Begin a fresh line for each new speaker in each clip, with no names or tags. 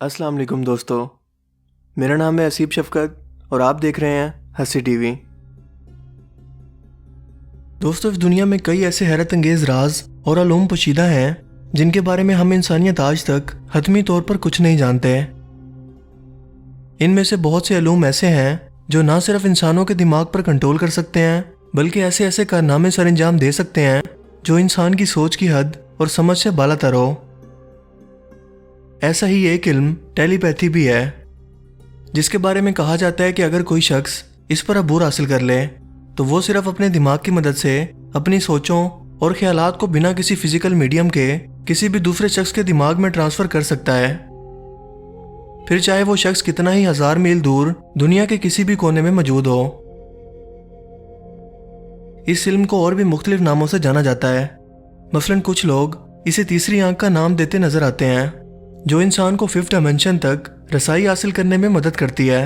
السلام علیکم دوستو، میرا نام ہے اسیب شفقت اور آپ دیکھ رہے ہیں ہنسی ٹی وی۔ دوستو، اس دنیا میں کئی ایسے حیرت انگیز راز اور علوم پوشیدہ ہیں جن کے بارے میں ہم انسانیت آج تک حتمی طور پر کچھ نہیں جانتے۔ ان میں سے بہت سے علوم ایسے ہیں جو نہ صرف انسانوں کے دماغ پر کنٹرول کر سکتے ہیں بلکہ ایسے کارنامے سر انجام دے سکتے ہیں جو انسان کی سوچ کی حد اور سمجھ سے بالا تر ہو۔ ایسا ہی ایک علم ٹیلی پیتھی بھی ہے، جس کے بارے میں کہا جاتا ہے کہ اگر کوئی شخص اس پر عبور حاصل کر لے تو وہ صرف اپنے دماغ کی مدد سے اپنی سوچوں اور خیالات کو بنا کسی فزیکل میڈیم کے کسی بھی دوسرے شخص کے دماغ میں ٹرانسفر کر سکتا ہے، پھر چاہے وہ شخص کتنا ہی ہزار میل دور دنیا کے کسی بھی کونے میں موجود ہو۔ اس علم کو اور بھی مختلف ناموں سے جانا جاتا ہے، مثلاً کچھ لوگ اسے تیسری آنکھ کا نام دیتے نظر آتے ہیں، جو انسان کو ففتھ ڈائمینشن تک رسائی حاصل کرنے میں مدد کرتی ہے،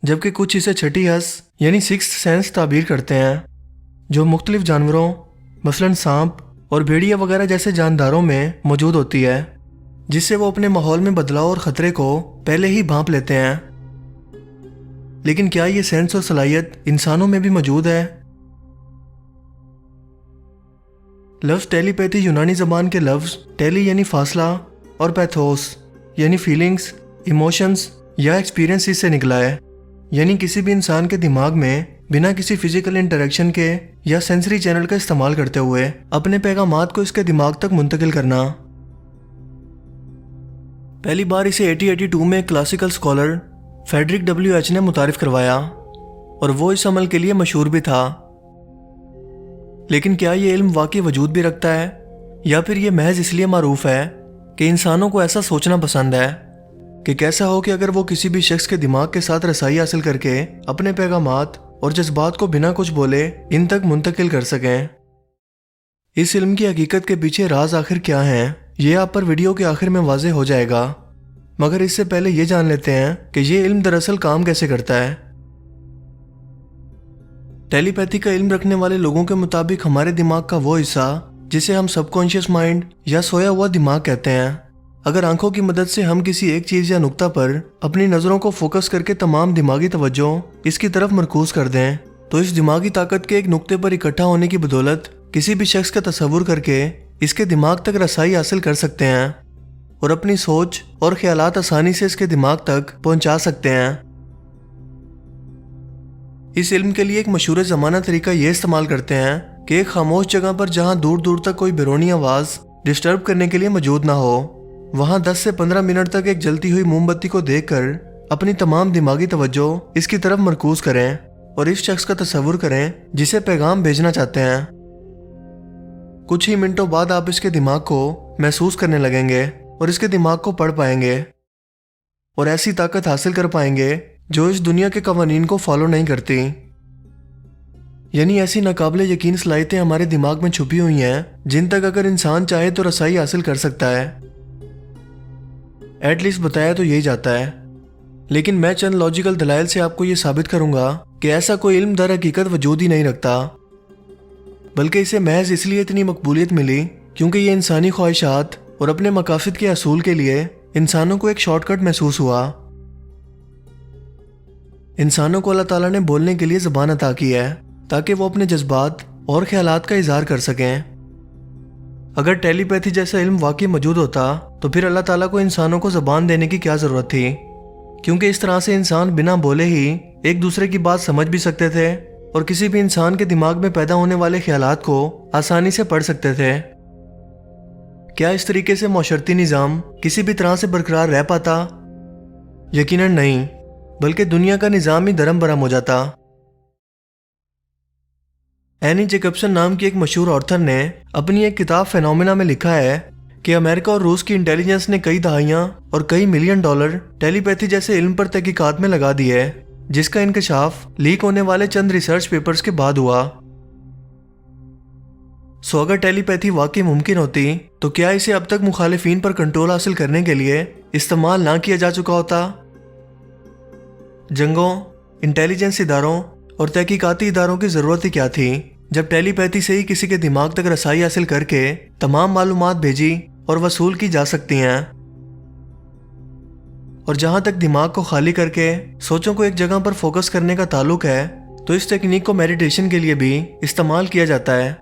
جبکہ کچھ اسے چھٹی حس یعنی سکس سینس تعبیر کرتے ہیں، جو مختلف جانوروں مثلاً سانپ اور بھیڑیا وغیرہ جیسے جانداروں میں موجود ہوتی ہے، جس سے وہ اپنے ماحول میں بدلاؤ اور خطرے کو پہلے ہی بھانپ لیتے ہیں۔ لیکن کیا یہ سینس اور صلاحیت انسانوں میں بھی موجود ہے؟ لفظ ٹیلی پیتھی یونانی زبان کے لفظ ٹیلی یعنی فاصلہ اور پیتھوس یعنی فیلنگز، ایموشنز یا ایکسپیرینس سے نکلا ہے، یعنی کسی بھی انسان کے دماغ میں بنا کسی فزیکل انٹریکشن کے یا سینسری چینل کا استعمال کرتے ہوئے اپنے پیغامات کو اس کے دماغ تک منتقل کرنا۔ پہلی بار اسے 1882 میں کلاسیکل اسکالر فریڈرک WH نے متعارف کروایا اور وہ اس عمل کے لیے مشہور بھی تھا۔ لیکن کیا یہ علم واقعی وجود بھی رکھتا ہے، یا پھر یہ محض اس لیے معروف ہے کہ انسانوں کو ایسا سوچنا پسند ہے کہ کیسا ہو کہ اگر وہ کسی بھی شخص کے دماغ کے ساتھ رسائی حاصل کر کے اپنے پیغامات اور جذبات کو بنا کچھ بولے ان تک منتقل کر سکیں۔ اس علم کی حقیقت کے پیچھے راز آخر کیا ہیں، یہ آپ پر ویڈیو کے آخر میں واضح ہو جائے گا، مگر اس سے پہلے یہ جان لیتے ہیں کہ یہ علم دراصل کام کیسے کرتا ہے۔ ٹیلی پیتھی کا علم رکھنے والے لوگوں کے مطابق ہمارے دماغ کا وہ حصہ جسے ہم سب کانشیس مائنڈ یا سویا ہوا دماغ کہتے ہیں، اگر آنکھوں کی مدد سے ہم کسی ایک چیز یا نقطہ پر اپنی نظروں کو فوکس کر کے تمام دماغی توجہ اس کی طرف مرکوز کر دیں تو اس دماغی طاقت کے ایک نقطے پر اکٹھا ہونے کی بدولت کسی بھی شخص کا تصور کر کے اس کے دماغ تک رسائی حاصل کر سکتے ہیں اور اپنی سوچ اور خیالات آسانی سے اس کے دماغ تک پہنچا سکتے ہیں۔ اس علم کے لیے ایک مشہور زمانہ طریقہ یہ استعمال کرتے ہیں کہ ایک خاموش جگہ پر جہاں دور دور تک کوئی بیرونی آواز ڈسٹرب کرنے کے لیے موجود نہ ہو، وہاں 10 سے 15 منٹ تک ایک جلتی ہوئی موم بتی کو دیکھ کر اپنی تمام دماغی توجہ اس کی طرف مرکوز کریں اور اس شخص کا تصور کریں جسے پیغام بھیجنا چاہتے ہیں۔ کچھ ہی منٹوں بعد آپ اس کے دماغ کو محسوس کرنے لگیں گے اور اس کے دماغ کو پڑھ پائیں گے اور ایسی طاقت حاصل کر پائیں گے جو اس دنیا کے قوانین کو فالو نہیں کرتی، یعنی ایسی ناقابل یقین صلاحیتیں ہمارے دماغ میں چھپی ہوئی ہیں جن تک اگر انسان چاہے تو رسائی حاصل کر سکتا ہے۔ ایٹ لیسٹ بتایا تو یہی جاتا ہے، لیکن میں چند لاجیکل دلائل سے آپ کو یہ ثابت کروں گا کہ ایسا کوئی علم در حقیقت وجود ہی نہیں رکھتا، بلکہ اسے محض اس لیے اتنی مقبولیت ملی کیونکہ یہ انسانی خواہشات اور اپنے مقاصد کے حصول کے لیے انسانوں کو ایک شارٹ کٹ محسوس ہوا۔ انسانوں کو اللہ تعالیٰ نے بولنے کے لیے زبان عطا کی ہے تاکہ وہ اپنے جذبات اور خیالات کا اظہار کر سکیں۔ اگر ٹیلی پیتھی جیسا علم واقعی موجود ہوتا تو پھر اللہ تعالیٰ کو انسانوں کو زبان دینے کی کیا ضرورت تھی، کیونکہ اس طرح سے انسان بنا بولے ہی ایک دوسرے کی بات سمجھ بھی سکتے تھے اور کسی بھی انسان کے دماغ میں پیدا ہونے والے خیالات کو آسانی سے پڑھ سکتے تھے۔ کیا اس طریقے سے معاشرتی نظام کسی بھی طرح سے برقرار رہ پاتا؟ یقیناً نہیں، بلکہ دنیا کا نظام ہی درم برہم ہو جاتا۔ اینی جیکبسن نام کی ایک مشہور آتھر نے اپنی ایک کتاب فینومینا میں لکھا ہے کہ امریکہ اور روس کی انٹیلیجنس نے کئی دہائیاں اور کئی ملین ڈالر ٹیلی پیتھی جیسے علم پر تحقیقات میں لگا دیے، جس کا انکشاف لیک ہونے والے چند ریسرچ پیپرز کے بعد ہوا۔ سو اگر ٹیلی پیتھی واقعی ممکن ہوتی تو کیا اسے اب تک مخالفین پر کنٹرول حاصل کرنے کے لیے استعمال نہ کیا جا چکا ہوتا؟ جنگوں، انٹیلیجنس اداروں اور تحقیقاتی اداروں کی ضرورت ہی کیا تھی جب ٹیلی پیتھی سے ہی کسی کے دماغ تک رسائی حاصل کر کے تمام معلومات بھیجی اور وصول کی جا سکتی ہیں۔ اور جہاں تک دماغ کو خالی کر کے سوچوں کو ایک جگہ پر فوکس کرنے کا تعلق ہے تو اس ٹیکنیک کو میڈیٹیشن کے لیے بھی استعمال کیا جاتا ہے،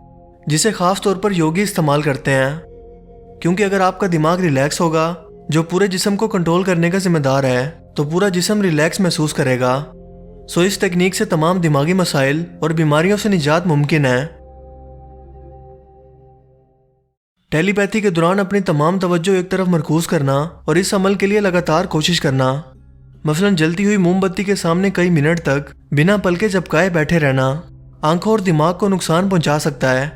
جسے خاص طور پر یوگی استعمال کرتے ہیں، کیونکہ اگر آپ کا دماغ ریلیکس ہوگا جو پورے جسم کو کنٹرول کرنے کا ذمہ دار ہے تو پورا جسم ریلیکس محسوس کرے گا۔ سو اس ٹیکنیک سے تمام دماغی مسائل اور بیماریوں سے نجات ممکن ہے۔ ٹیلی پیتھی کے دوران اپنی تمام توجہ ایک طرف مرکوز کرنا اور اس عمل کے لیے لگاتار کوشش کرنا، مثلا جلتی ہوئی موم بتی کے سامنے کئی منٹ تک بنا پلکے جھپکائے بیٹھے رہنا آنکھوں اور دماغ کو نقصان پہنچا سکتا ہے،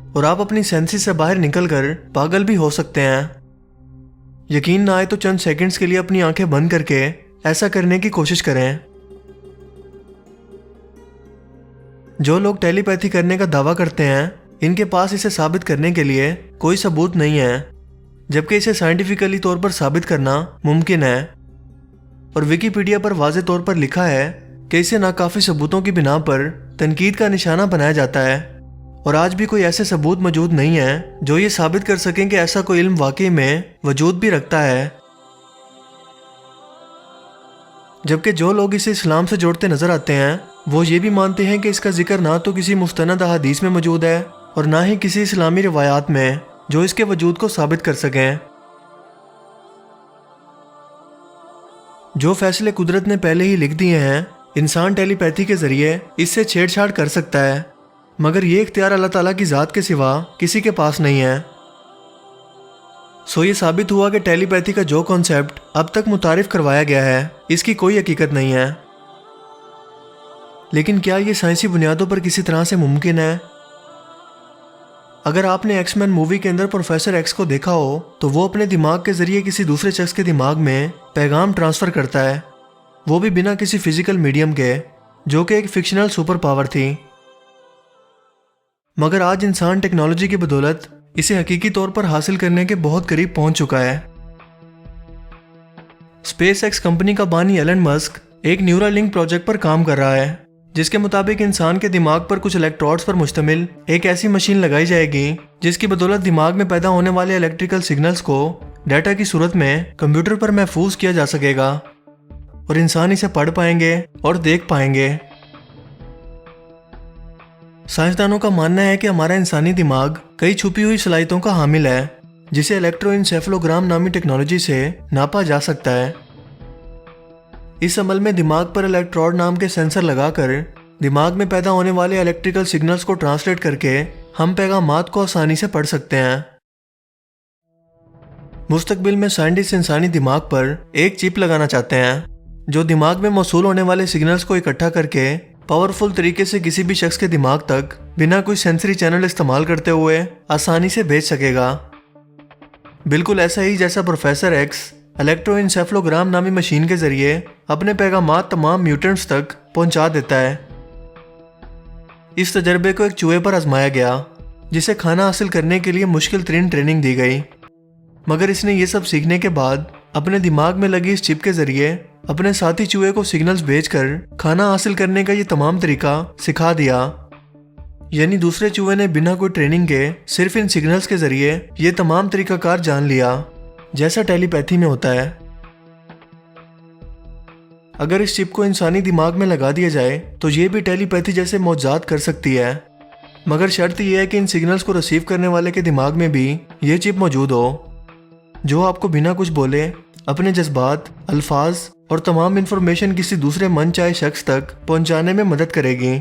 اور آپ اپنی سینسز سے باہر نکل کر پاگل بھی ہو سکتے ہیں۔ یقین نہ آئے تو چند سیکنڈز کے لیے اپنی آنکھیں بند کر کے ایسا کرنے کی کوشش کریں۔ جو لوگ ٹیلی پیتھی کرنے کا دعویٰ کرتے ہیں ان کے پاس اسے ثابت کرنے کے لیے کوئی ثبوت نہیں ہے، جبکہ اسے سائنٹیفکلی طور پر ثابت کرنا ممکن ہے، اور ویکیپیڈیا پر واضح طور پر لکھا ہے کہ اسے ناکافی ثبوتوں کی بنا پر تنقید کا نشانہ بنایا جاتا ہے، اور آج بھی کوئی ایسے ثبوت موجود نہیں ہیں جو یہ ثابت کر سکیں کہ ایسا کوئی علم واقعی میں وجود بھی رکھتا ہے۔ جبکہ جو لوگ اسے اسلام سے جوڑتے نظر آتے ہیں وہ یہ بھی مانتے ہیں کہ اس کا ذکر نہ تو کسی مستند احادیث میں موجود ہے اور نہ ہی کسی اسلامی روایات میں جو اس کے وجود کو ثابت کر سکیں۔ جو فیصلے قدرت نے پہلے ہی لکھ دیے ہیں انسان ٹیلی پیتھی کے ذریعے اس سے چھیڑ چھاڑ کر سکتا ہے، مگر یہ اختیار اللہ تعالیٰ کی ذات کے سوا کسی کے پاس نہیں ہے۔ سو یہ ثابت ہوا کہ ٹیلی پیتھی کا جو کانسیپٹ اب تک متعارف کروایا گیا ہے اس کی کوئی حقیقت نہیں ہے، لیکن کیا یہ سائنسی بنیادوں پر کسی طرح سے ممکن ہے؟ اگر آپ نے ایکس مین مووی کے اندر پروفیسر ایکس کو دیکھا ہو تو وہ اپنے دماغ کے ذریعے کسی دوسرے شخص کے دماغ میں پیغام ٹرانسفر کرتا ہے، وہ بھی بنا کسی فزیکل میڈیم کے، جو کہ ایک فکشنل سپر پاور تھی۔ مگر آج انسان ٹیکنالوجی کی بدولت اسے حقیقی طور پر حاصل کرنے کے بہت قریب پہنچ چکا ہے۔ اسپیس ایکس کمپنی کا بانی ایلن مسک ایک نیورا لنک پروجیکٹ پر کام کر رہا ہے، جس کے مطابق انسان کے دماغ پر کچھ الیکٹروڈز پر مشتمل ایک ایسی مشین لگائی جائے گی جس کی بدولت دماغ میں پیدا ہونے والے الیکٹریکل سگنلز کو ڈیٹا کی صورت میں کمپیوٹر پر محفوظ کیا جا سکے گا، اور انسان اسے پڑھ پائیں گے اور دیکھ پائیں گے۔ سائنسدانوں کا ماننا ہے کہ ہمارا انسانی دماغ کئی چھپی ہوئی صلاحیتوں کا حامل ہے جسے الیکٹرو انسیفلوگرام نامی ٹیکنالوجی سے ناپا جا سکتا ہے۔ اس عمل میں دماغ پر الیکٹروڈ نام کے سینسر لگا کر دماغ میں پیدا ہونے والے الیکٹریکل سگنلز کو ٹرانسلیٹ کر کے ہم پیغامات کو آسانی سے پڑھ سکتے ہیں۔ مستقبل میں سائنٹسٹ انسانی دماغ پر ایک چپ لگانا چاہتے ہیں جو دماغ میں موصول ہونے والے سگنلز کو اکٹھا کر کے پاورفل طریقے سے کسی بھی شخص کے دماغ تک بنا کوئی سینسری چینل استعمال کرتے ہوئے آسانی سے بھیج سکے گا، بالکل ایسا ہی جیسا پروفیسر ایکس الیکٹرو انسیفلوگرام نامی مشین کے ذریعے اپنے پیغامات تمام میوٹنٹس تک پہنچا دیتا ہے۔ اس تجربے کو ایک چوہے پر آزمایا گیا جسے کھانا حاصل کرنے کے لیے مشکل ترین ٹریننگ دی گئی، مگر اس نے یہ سب سیکھنے کے بعد اپنے دماغ میں لگی اس چپ کے ذریعے اپنے ساتھی چوہے کو سگنلز بھیج کر کھانا حاصل کرنے کا یہ تمام طریقہ سکھا دیا۔ یعنی دوسرے چوہے نے بنا کوئی ٹریننگ کے صرف ان سگنلز کے ذریعے یہ تمام طریقہ کار جان لیا جیسا ٹیلی پیتھی میں ہوتا ہے۔ اگر اس چپ کو انسانی دماغ میں لگا دیا جائے تو یہ بھی ٹیلی پیتھی جیسے معجزات کر سکتی ہے، مگر شرط یہ ہے کہ ان سگنلز کو ریسیو کرنے والے کے دماغ میں بھی یہ چپ موجود ہو جو آپ کو بنا کچھ بولے اپنے جذبات، الفاظ اور تمام انفارمیشن کسی دوسرے من چاہے شخص تک پہنچانے میں مدد کرے گی۔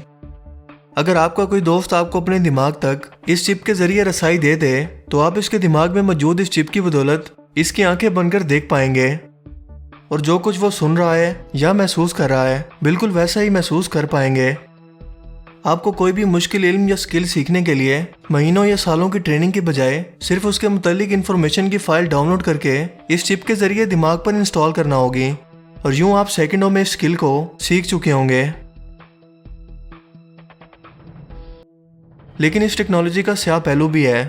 اگر آپ کا کوئی دوست آپ کو اپنے دماغ تک اس چپ کے ذریعے رسائی دے دے تو آپ اس کے دماغ میں موجود اس چپ کی بدولت اس کی آنکھیں بن کر دیکھ پائیں گے، اور جو کچھ وہ سن رہا ہے یا محسوس کر رہا ہے بالکل ویسا ہی محسوس کر پائیں گے۔ آپ کو کوئی بھی مشکل علم یا سکل سیکھنے کے لیے مہینوں یا سالوں کی ٹریننگ کے بجائے صرف اس کے متعلق انفارمیشن کی فائل ڈاؤن لوڈ کر کے اس چپ کے ذریعے دماغ پر انسٹال کرنا ہوگی، اور یوں آپ سیکنڈوں میں اس سکل کو سیکھ چکے ہوں گے۔ لیکن اس ٹیکنالوجی کا سیاہ پہلو بھی ہے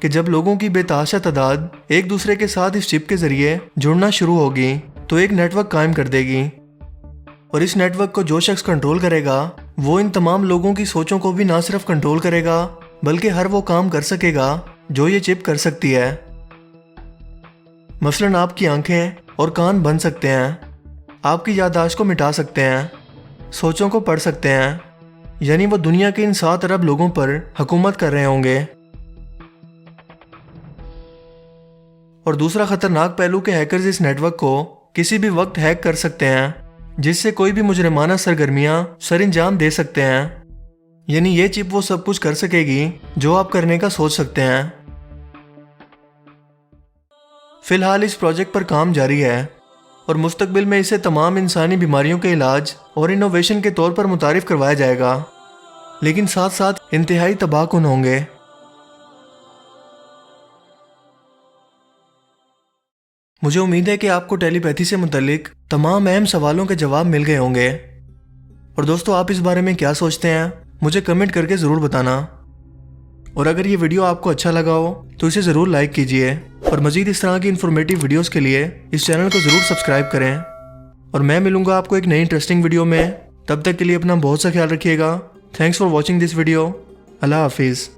کہ جب لوگوں کی بے تحاشا تعداد ایک دوسرے کے ساتھ اس چپ کے ذریعے جڑنا شروع ہوگی تو ایک نیٹ ورک قائم کر دے گی، اور اس نیٹ ورک کو جو شخص کنٹرول کرے گا وہ ان تمام لوگوں کی سوچوں کو بھی نہ صرف کنٹرول کرے گا بلکہ ہر وہ کام کر سکے گا جو یہ چپ کر سکتی ہے۔ مثلاً آپ کی آنکھیں اور کان بن سکتے ہیں، آپ کی یادداشت کو مٹا سکتے ہیں، سوچوں کو پڑھ سکتے ہیں، یعنی وہ دنیا کے ان 7 ارب لوگوں پر حکومت کر رہے ہوں گے۔ اور دوسرا خطرناک پہلو کہ ہیکرز اس نیٹ ورک کو کسی بھی وقت ہیک کر سکتے ہیں، جس سے کوئی بھی مجرمانہ سرگرمیاں سر انجام دے سکتے ہیں، یعنی یہ چپ وہ سب کچھ کر سکے گی جو آپ کرنے کا سوچ سکتے ہیں۔ فی الحال اس پروجیکٹ پر کام جاری ہے اور مستقبل میں اسے تمام انسانی بیماریوں کے علاج اور انوویشن کے طور پر متعارف کروایا جائے گا، لیکن ساتھ ساتھ انتہائی تباہ کن ہوں گے۔ مجھے امید ہے کہ آپ کو ٹیلی پیتھی سے متعلق تمام اہم سوالوں کے جواب مل گئے ہوں گے۔ اور دوستو، آپ اس بارے میں کیا سوچتے ہیں مجھے کمنٹ کر کے ضرور بتانا، اور اگر یہ ویڈیو آپ کو اچھا لگا ہو تو اسے ضرور لائک کیجئے، اور مزید اس طرح کی انفارمیٹیو ویڈیوز کے لیے اس چینل کو ضرور سبسکرائب کریں۔ اور میں ملوں گا آپ کو ایک نئی انٹرسٹنگ ویڈیو میں، تب تک کے لیے اپنا بہت سا خیال رکھیے گا۔ Thanks for watching this video. اللہ حافظ۔